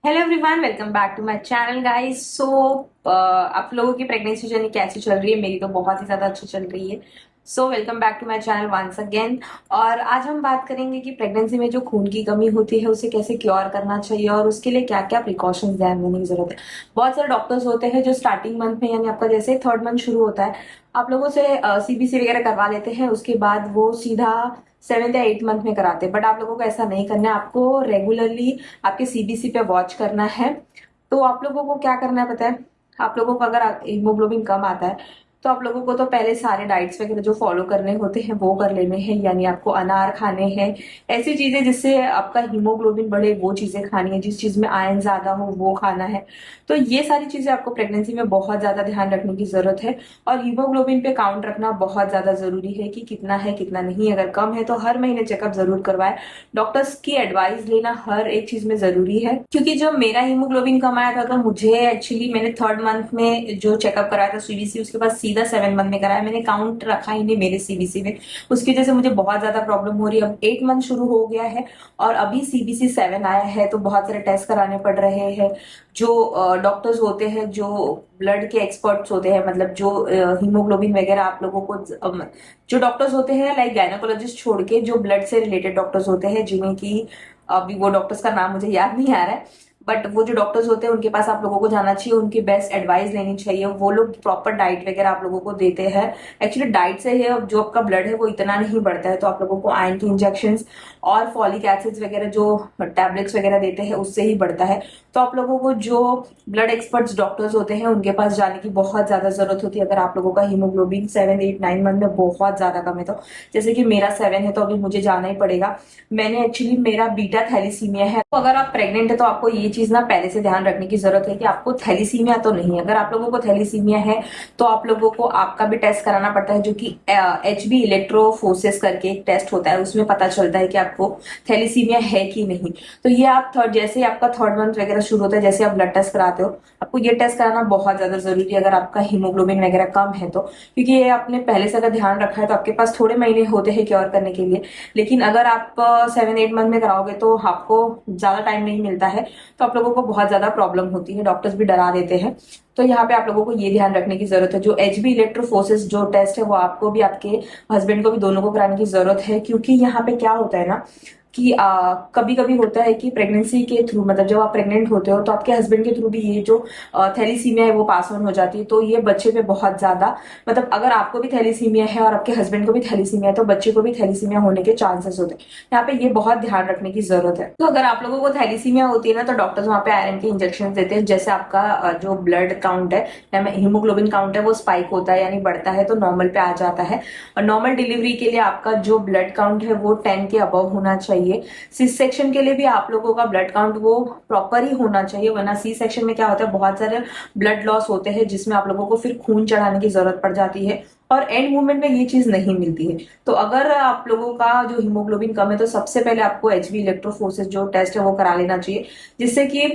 Hello everyone, welcome back to my channel guys. आप लोगों की प्रेगनेंसी जर्नी कैसी चल रही है? मेरी तो बहुत ही ज्यादा अच्छी चल रही है। Welcome back to my channel once again. और आज हम बात करेंगे कि प्रेगनेंसी में जो खून की कमी होती है उसे कैसे क्योर करना चाहिए और उसके लिए क्या क्या प्रिकॉशंस ध्यान देने की जरूरत है। बहुत सारे डॉक्टर्स होते हैं जो स्टार्टिंग मंथ में, यानी आपका जैसे थर्ड मंथ शुरू होता है, आप लोगों से सीबीसी वगैरह करवा लेते हैं। उसके बाद वो सीधा सेवेंथ या एट मंथ में कराते हैं। बट आप लोगों को ऐसा नहीं करना है, आपको रेगुलरली आपके सीबीसी पे वॉच करना है। तो आप लोगों को क्या करना है पता है? आप लोगों को अगर हीमोग्लोबिन कम आता है तो आप लोगों को तो पहले सारे डाइट्स वगैरह जो फॉलो करने होते हैं वो कर लेने हैं। यानी आपको अनार खाने हैं, ऐसी चीजें जिससे आपका हीमोग्लोबिन बढ़े वो चीजें खानी है। जिस चीज में आयरन ज्यादा हो वो खाना है। तो ये सारी चीजें आपको प्रेगनेंसी में बहुत ज्यादा ध्यान रखने की जरूरत है। और हीमोग्लोबिन पे काउंट रखना बहुत ज्यादा जरूरी है कि कितना है कितना नहीं। अगर कम है तो हर महीने चेकअप जरूर करवाए। डॉक्टर्स की एडवाइस लेना हर एक चीज में जरूरी है। क्योंकि जब मेरा हीमोग्लोबिन कम आया था तो मुझे एक्चुअली, मैंने थर्ड मंथ में जो चेकअप कराया था सीबीसी, उसके बाद सीधा सेवन मंथ में कराया। मैंने काउंट रखा ही नहीं मेरे सीबीसी में। उसकी वजह से मुझे बहुत ज्यादा प्रॉब्लम हो रही है। अब एट मंथ शुरू हो गया है और अभी सीबीसी सेवन आया है तो बहुत सारे टेस्ट कराने पड़ रहे हैं। जो डॉक्टर्स होते हैं, जो ब्लड के एक्सपर्ट्स होते हैं, मतलब जो हीमोग्लोबिन वगैरह आप लोगों को जो डॉक्टर्स होते हैं लाइक गायनाकोलॉजिस्ट छोड़ के, जो ब्लड से रिलेटेड डॉक्टर्स होते हैं, जिन्हें की अभी वो डॉक्टर्स का नाम मुझे याद नहीं आ रहा है, बट वो जो डॉक्टर्स होते हैं उनके पास आप लोगों को जाना चाहिए। उनकी बेस्ट एडवाइस लेनी चाहिए। वो लोग प्रॉपर डाइट वगैरह आप लोगों को देते हैं। एक्चुअली डाइट से है, जो आपका ब्लड है वो इतना नहीं बढ़ता है, तो आप लोगों को आयरन की इंजेक्शन और फॉलिक एसिड्स वगैरह जो टैबलेट्स वगैरह देते हैं उससे ही बढ़ता है। तो आप लोगों को जो ब्लड एक्सपर्ट्स डॉक्टर्स होते हैं उनके पास जाने की बहुत ज्यादा जरूरत होती है अगर आप लोगों का haemoglobin seven eight nine month में बहुत ज्यादा कम है। तो जैसे कि मेरा सेवन है तो अभी मुझे जाना ही पड़ेगा। मैंने एक्चुअली, मेरा बीटा थैलीसीमिया है। तो अगर आप प्रेग्नेंट है तो आपको ये चीज ना पहले से ध्यान रखने की जरूरत है कि आपको थैलीसीमिया तो नहीं है। अगर आप लोगों को थैलीसीमिया है तो आप लोगों को आपका भी टेस्ट कराना पड़ता है, जो कि HB इलेक्ट्रोफोरेसिस करके एक टेस्ट होता है। उसमें पता चलता है कि आपको थैलीसीमिया है कि नहीं। तो ये आप थर्ड, जैसे आपका थर्ड मंथ वगैरह शुरू होता है, जैसे आप ब्लड टेस्ट कराते हो, आपको ये टेस्ट कराना बहुत ज्यादा जरूरी है अगर आपका हीमोग्लोबिन वगैरह कम है तो। क्योंकि ये आपने पहले से अगर ध्यान रखा है तो आपके पास थोड़े महीने होते हैं क्योर करने के लिए। लेकिन अगर आप सेवन एट मंथ में कराओगे तो आपको ज्यादा टाइम नहीं मिलता है, तो आप लोगों को बहुत ज्यादा प्रॉब्लम होती है। डॉक्टर्स भी डरा देते हैं। तो यहाँ पे आप लोगों को ये ध्यान रखने की जरूरत है, जो HB इलेक्ट्रोफोरेसिस जो टेस्ट है वो आपको भी, आपके हस्बैंड को भी, दोनों को कराने की जरूरत है। क्योंकि यहाँ पे क्या होता है ना कि कभी कभी होता है कि प्रेगनेंसी के थ्रू, मतलब जब आप प्रेग्नेंट होते हो तो आपके हस्बैंड के थ्रू भी ये जो थैलीसीमिया है वो पास ऑन हो जाती है। तो ये बच्चे पे बहुत ज्यादा, मतलब अगर आपको भी थैलीसीमिया है और आपके हस्बैंड को भी थैलीसीमिया है तो बच्चे को भी थैलीसीमिया होने के चांसेस होते हैं। यहाँ पे ये बहुत ध्यान रखने की जरूरत है। तो अगर आप लोगों को थैलीसीमिया होती है ना तो डॉक्टर्स वहाँ पे आयरन के इंजेक्शन देते हैं। जैसे आपका जो ब्लड काउंट है या हीमोग्लोबिन काउंट है वो स्पाइक होता है, यानी बढ़ता है, तो नॉर्मल पे आ जाता है। और नॉर्मल डिलीवरी के लिए आपका जो ब्लड काउंट है वो 10 के अबव होना चाहिए। सी सेक्शन के लिए भी आप लोगों का ब्लड काउंट वो प्रॉपर ही होना चाहिए, वरना सी सेक्शन में क्या होता है, बहुत सारे ब्लड लॉस होते हैं जिसमें आप लोगों को फिर खून चढ़ाने की जरूरत पड़ जाती है। और एंड मूवमेंट में ये चीज नहीं मिलती है। तो अगर आप लोगों का जो हीमोग्लोबिन कम है तो सबसे पहले आपको HB इलेक्ट्रोफोरेसिस जो टेस्ट है वो करा लेना चाहिए, जिससे कि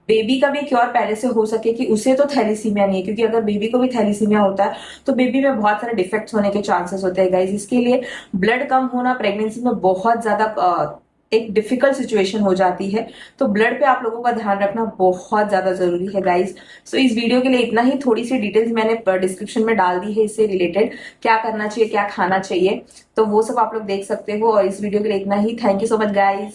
बेबी का भी क्योर पहले से हो सके कि उसे तो थैलीसीमिया नहीं है। क्योंकि अगर बेबी को भी थैलीसीमिया होता है तो बेबी में बहुत सारे डिफेक्ट्स होने के चांसेस होते हैं गाइज। इसके लिए ब्लड कम होना प्रेगनेंसी में बहुत ज्यादा एक डिफिकल्ट सिचुएशन हो जाती है। तो ब्लड पे आप लोगों का ध्यान रखना बहुत ज्यादा जरूरी है गाइज। इस वीडियो के लिए इतना ही। थोड़ी सी डिटेल्स मैंने डिस्क्रिप्शन में डाल दी है इससे रिलेटेड, क्या करना चाहिए क्या खाना चाहिए, तो वो सब आप लोग देख सकते हो। और इस वीडियो के लिए इतना ही। Thank you so much guys.